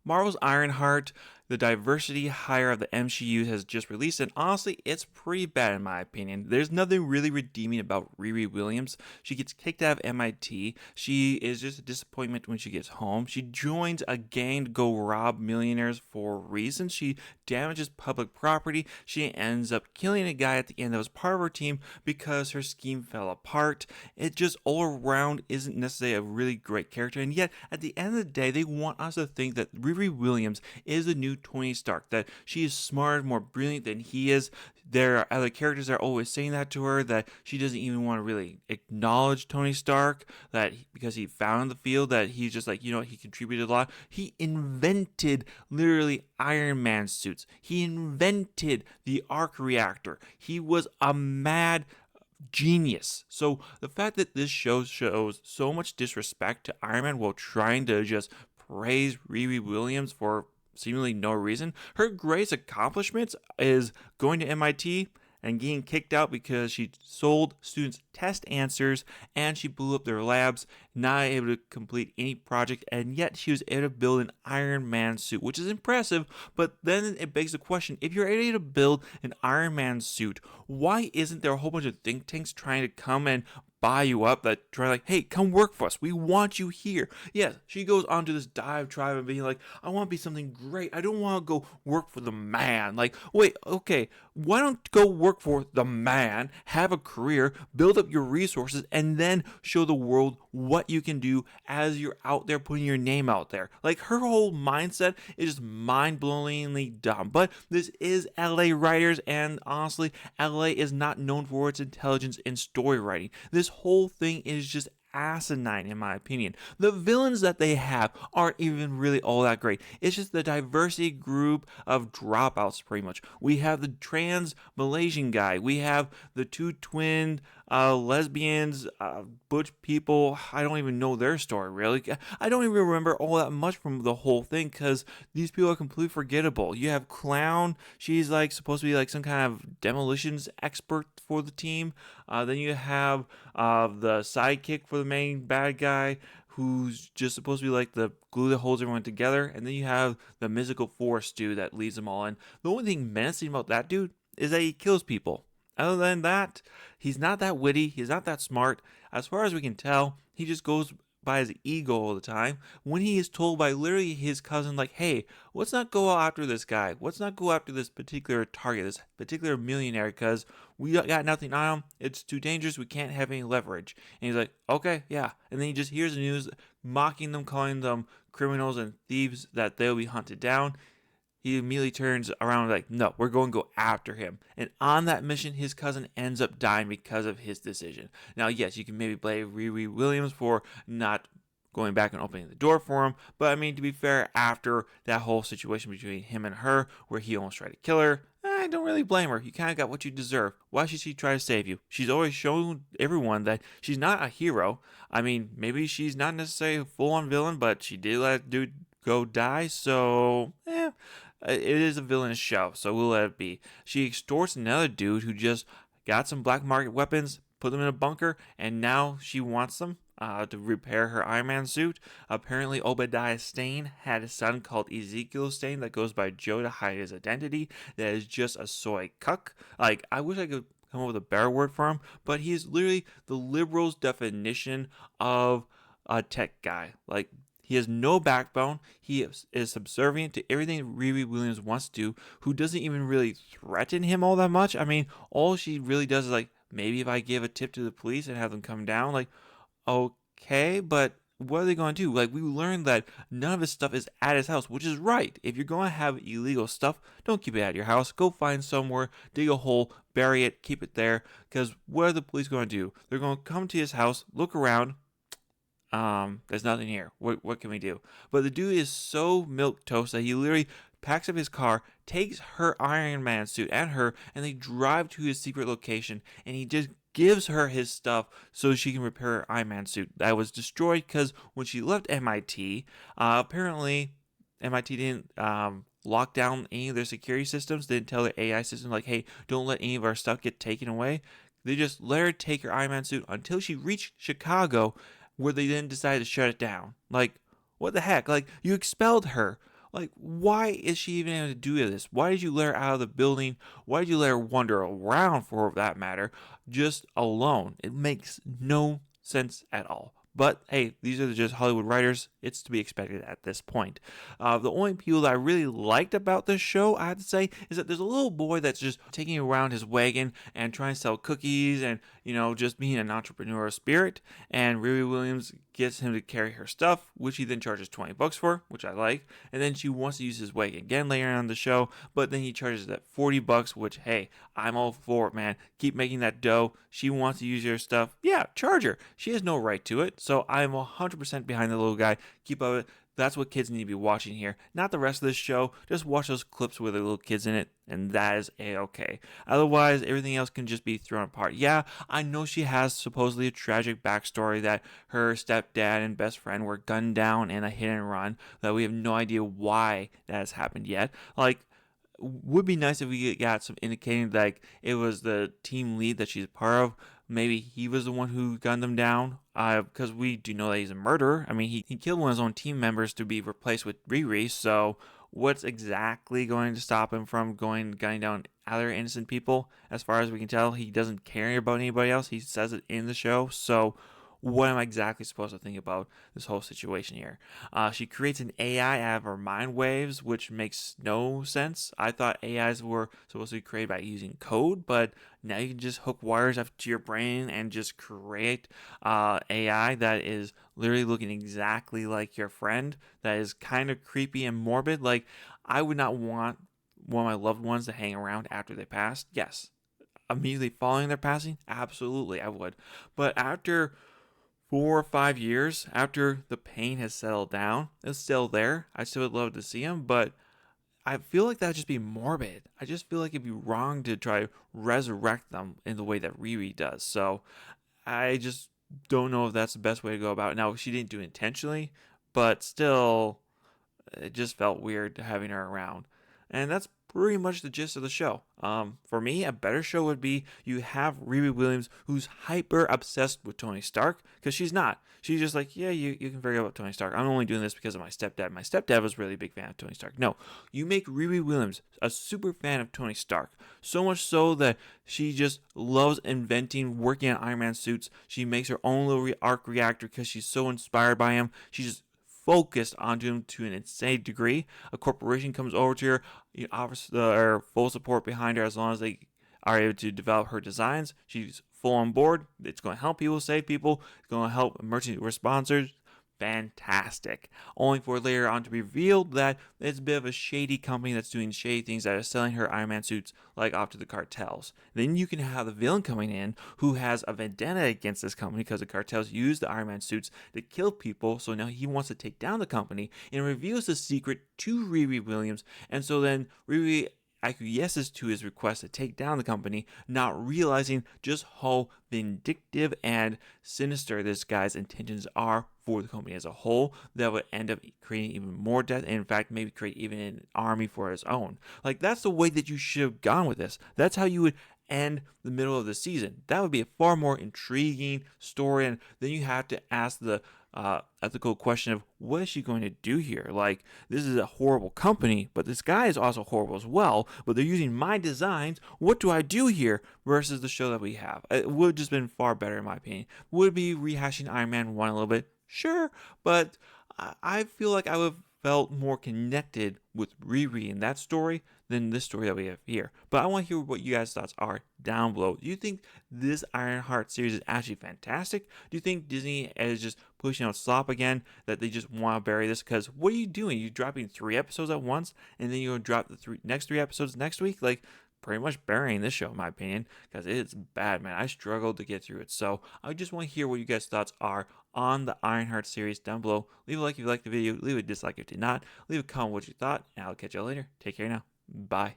Marvel's Iron Hart, the diversity hire of the MCU, has just released, and honestly, it's pretty bad in my opinion. There's nothing really redeeming about Riri Williams. She gets kicked out of MIT. She is just a disappointment when she gets home. She joins a gang to go rob millionaires for reasons. She damages public property. She ends up killing a guy at the end that was part of her team because her scheme fell apart. It just all around isn't necessarily a really great character, and yet at the end of the day, they want us to think that Riri Williams is the new Tony Stark, that she is smarter, more brilliant than he is. There are other characters that are always saying that to her, that she doesn't even want to really acknowledge Tony Stark, that because he found in the field that he's just like, he contributed a lot. He invented literally Iron Man suits. He invented the arc reactor. He was a mad genius. So the fact that this show shows so much disrespect to Iron Man while trying to just praise Riri Williams for seemingly no reason. Her greatest accomplishments is going to MIT and getting kicked out because she sold students test answers and she blew up their labs, not able to complete any project, and yet she was able to build an Iron Man suit, which is impressive. But then it begs the question, if you're able to build an Iron Man suit, why isn't there a whole bunch of think tanks trying to come and buy you up, that try like, hey, come work for us, we want you here? Yes, she goes on to this diatribe and being like, I want to be something great, I don't want to go work for the man. Like, wait, okay, why don't go work for the man, have a career, build up your resources, and then show the world what you can do as you're out there putting your name out there? Like, her whole mindset is just mind-blowingly dumb. But this is LA writers, and honestly, LA is not known for its intelligence in story writing. This whole thing is just asinine in my opinion. The villains that they have aren't even really all that great. It's just the diversity group of dropouts pretty much. We have the trans Malaysian guy. We have the two twin lesbians, butch people. I don't even know their story really. I don't even remember all that much from the whole thing because these people are completely forgettable. You have Clown. She's like supposed to be like some kind of demolitions expert for the team. Then you have the sidekick for the main bad guy, who's just supposed to be like the glue that holds everyone together. And then you have the mystical force dude that leads them all in. The only thing menacing about that dude is that he kills people. Other than that, he's not that witty. He's not that smart. As far as we can tell, he just goes by his ego all the time. When he is told by literally his cousin, like, hey, let's not go after this guy. Let's not go after this particular target, this particular millionaire, because we got nothing on him. It's too dangerous. We can't have any leverage. And he's like, okay, yeah. And then he just hears the news mocking them, calling them criminals and thieves, that they'll be hunted down. He immediately turns around like, no, we're going to go after him. And on that mission, his cousin ends up dying because of his decision. Now, yes, you can maybe blame Riri Williams for not going back and opening the door for him. But I mean, to be fair, after that whole situation between him and her, where he almost tried to kill her, I don't really blame her. You kind of got what you deserve. Why should she try to save you? She's always shown everyone that she's not a hero. I mean, maybe she's not necessarily a full-on villain, but she did let dude go die, so it is a villainous show, so we'll let it be. She extorts another dude who just got some black market weapons, put them in a bunker, and now she wants them to repair her Iron Man suit. Apparently, Obadiah Stane had a son called Ezekiel Stane that goes by Joe to hide his identity. That is just a soy cuck. Like, I wish I could come up with a better word for him, but he is literally the liberals' definition of a tech guy. Like, he has no backbone. He is subservient to everything Riri Williams wants to do, who doesn't even really threaten him all that much. I mean, all she really does is like, maybe if I give a tip to the police and have them come down, like, okay, but what are they going to do? Like, we learned that none of his stuff is at his house, which is right. If you're going to have illegal stuff, don't keep it at your house. Go find somewhere, dig a hole, bury it, keep it there, because what are the police going to do? They're going to come to his house, look around, there's nothing here. What can we do? But the dude is so milquetoast that he literally packs up his car, takes her Iron Man suit and her, and they drive to his secret location, and he just gives her his stuff so she can repair her Iron Man suit that was destroyed because when she left MIT, apparently MIT didn't lock down any of their security systems. They didn't tell their AI system, like, hey, don't let any of our stuff get taken away. They just let her take her Iron Man suit until she reached Chicago, where they then decided to shut it down. Like, what the heck? Like, you expelled her. Like, why is she even able to do this? Why did you let her out of the building? Why did you let her wander around, for that matter, just alone? It makes no sense at all. But hey, these are just Hollywood writers. It's to be expected at this point. The only people that I really liked about this show, I have to say, is that there's a little boy that's just taking around his wagon and trying to sell cookies and, just being an entrepreneurial spirit. And Riri Williams gets him to carry her stuff, which he then charges $20 for, which I like. And then she wants to use his wagon again later on in the show, but then he charges that $40, which, hey, I'm all for it, man. Keep making that dough. She wants to use your stuff. Yeah, charge her. She has no right to it. So I'm 100% behind the little guy. Keep up it. That's what kids need to be watching here. Not the rest of this show. Just watch those clips with the little kids in it, and that is a-okay. Otherwise, everything else can just be thrown apart. Yeah, I know she has supposedly a tragic backstory that her stepdad and best friend were gunned down in a hit and run, that we have no idea why that has happened yet. Like, would be nice if we got some indicating like it was the team lead that she's a part of. Maybe he was the one who gunned them down. Because we do know that he's a murderer. I mean, he killed one of his own team members to be replaced with Riri. So what's exactly going to stop him from gunning down other innocent people? As far as we can tell, he doesn't care about anybody else. He says it in the show. So what am I exactly supposed to think about this whole situation here? She creates an AI out of her mind waves, which makes no sense. I thought AIs were supposed to be created by using code, but now you can just hook wires up to your brain and just create AI that is literally looking exactly like your friend. That is kind of creepy and morbid. Like, I would not want one of my loved ones to hang around after they passed. Yes. Immediately following their passing? Absolutely, I would. But after 4 or 5 years after the pain has settled down, it's still there. I still would love to see him, but I feel like that would just be morbid. I just feel like it'd be wrong to try to resurrect them in the way that Riri does. So I just don't know if that's the best way to go about it. Now, she didn't do it intentionally, but still, it just felt weird having her around. And that's pretty much the gist of the show. For me, a better show would be you have Riri Williams, who's hyper obsessed with Tony Stark, because she's not. She's just like, yeah, you can forget about Tony Stark. I'm only doing this because of my stepdad. My stepdad was really a big fan of Tony Stark. No, you make Riri Williams a super fan of Tony Stark. So much so that she just loves inventing, working on Iron Man suits. She makes her own little arc reactor because she's so inspired by him. She just focused onto him to an insane degree. A corporation comes over to her, offers her full support behind her as long as they are able to develop her designs. She's full on board. It's going to help people, save people. It's going to help emergency responders. Fantastic. Only for later on to be revealed that it's a bit of a shady company that's doing shady things that are selling her Iron Man suits like off to the cartels. Then you can have the villain coming in who has a vendetta against this company because the cartels use the Iron Man suits to kill people. So now he wants to take down the company and reveals the secret to Riri Williams. And so then Riri acquiesces to his request to take down the company, not realizing just how vindictive and sinister this guy's intentions are for the company as a whole, that would end up creating even more death, and in fact maybe create even an army for his own. Like, that's the way that you should have gone with this. That's how you would end the middle of the season. That would be a far more intriguing story, and then you have to ask the ethical question of what is she going to do here? Like, this is a horrible company, but this guy is also horrible as well, but they're using my designs. What do I do here? Versus the show that we have. It would have just been far better in my opinion. Would be rehashing Iron Man 1 a little bit? Sure, but I feel like I would have felt more connected with Riri in that story than this story that we have here. But I want to hear what you guys' thoughts are down below. Do you think this Iron Heart series is actually fantastic? Do you think Disney is just pushing out slop again, that they just want to bury this? Because what are you doing? You're dropping 3 episodes at once, and then you're going to drop the next 3 episodes next week? Like, pretty much burying this show in my opinion, because it's bad, man. I struggled to get through it. So I just want to hear what you guys' thoughts are on the Ironheart series down below. Leave a like if you liked the video, leave a dislike if you did not, leave a comment what you thought, and I'll catch you later. Take care now. Bye.